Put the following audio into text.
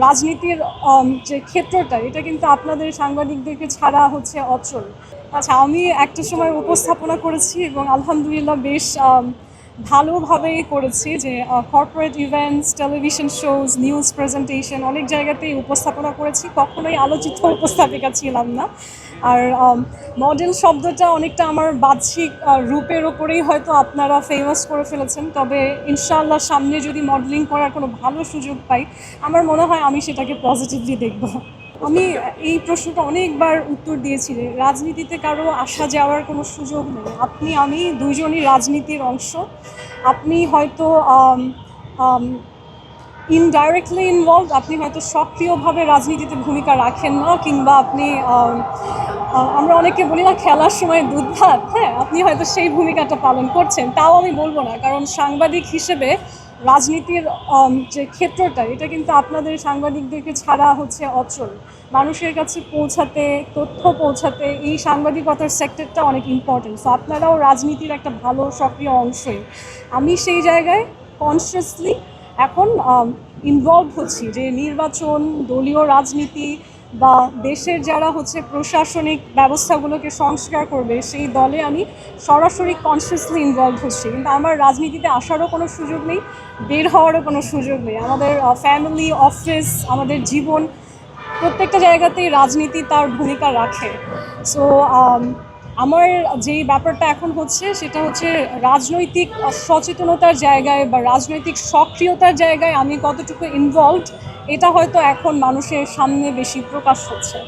রাজনীতির যে ক্ষেত্রটা এটা কিন্তু আপনাদের সাংবাদিকদেরকে ছাড়া হচ্ছে অচল। আচ্ছা, আমি একটা সময় উপস্থাপনা করেছি এবং আলহামদুলিল্লাহ বেশ ভালোভাবেই করেছি, যে corporate events, television shows, news presentation অনেক জায়গাতেই উপস্থাপনা করেছি। কখনোই আলোচিত উপস্থাপিকা ছিলাম না। আর মডেল শব্দটা অনেকটা আমার বাহ্যিক রূপের ওপরেই হয়তো আপনারা ফেমাস করে ফেলেছেন, তবে ইনশাআল্লাহ সামনে যদি মডেলিং করার কোনো ভালো সুযোগ পাই, আমার মনে হয় আমি সেটাকে পজিটিভলি দেখব। আমি এই প্রশ্নটা অনেকবার উত্তর দিয়েছি যে রাজনীতিতে কারো আসা যাওয়ার কোনো সুযোগ নেই। আমি দুইজনই রাজনীতির অংশ। আপনি হয়তো ইনডাইরেক্টলি ইনভলভ, আপনি হয়তো সক্রিয়ভাবে রাজনীতিতে ভূমিকা রাখেন না, কিংবা আপনি আমরা অনেকে বলি না খেলার সময় দুধ ভাত, হ্যাঁ, আপনি হয়তো সেই ভূমিকাটা পালন করছেন। তাও আমি বলবো না, কারণ সাংবাদিক হিসেবে রাজনীতির যে ক্ষেত্রটা এটা কিন্তু আপনাদের সাংবাদিকদেরকে ছাড়া হচ্ছে অচল। মানুষের কাছে পৌঁছাতে, তথ্য পৌঁছাতে এই সাংবাদিকতার সেক্টরটা অনেক ইম্পর্টেন্ট। সো আপনারাও রাজনীতির একটা ভালো সক্রিয় অংশই। আমি সেই জায়গায় কনসিয়াসলি এখন ইনভলভ হচ্ছি, যে নির্বাচন, দলীয় রাজনীতি বা দেশের যারা হচ্ছে প্রশাসনিক ব্যবস্থাগুলোকে সংস্কার করবে সেই দলে আমি সরাসরি কনসিয়াসলি ইনভলভ হচ্ছি। কিন্তু আমার রাজনীতিতে আসারও কোনো সুযোগ নেই, বের হওয়ারও কোনো সুযোগ নেই। আমাদের ফ্যামিলি, অফিস, আমাদের জীবন, প্রত্যেকটা জায়গাতেই রাজনীতি তার ভূমিকা রাখে। সো আমার যেই ব্যাপারটা এখন হচ্ছে সেটা হচ্ছে রাজনৈতিক সচেতনতার জায়গায় বা রাজনৈতিক সক্রিয়তার জায়গায় আমি কতটুকু ইনভলভড, এটা হয়তো এখন মানুষের সামনে বেশি প্রকাশ হচ্ছে।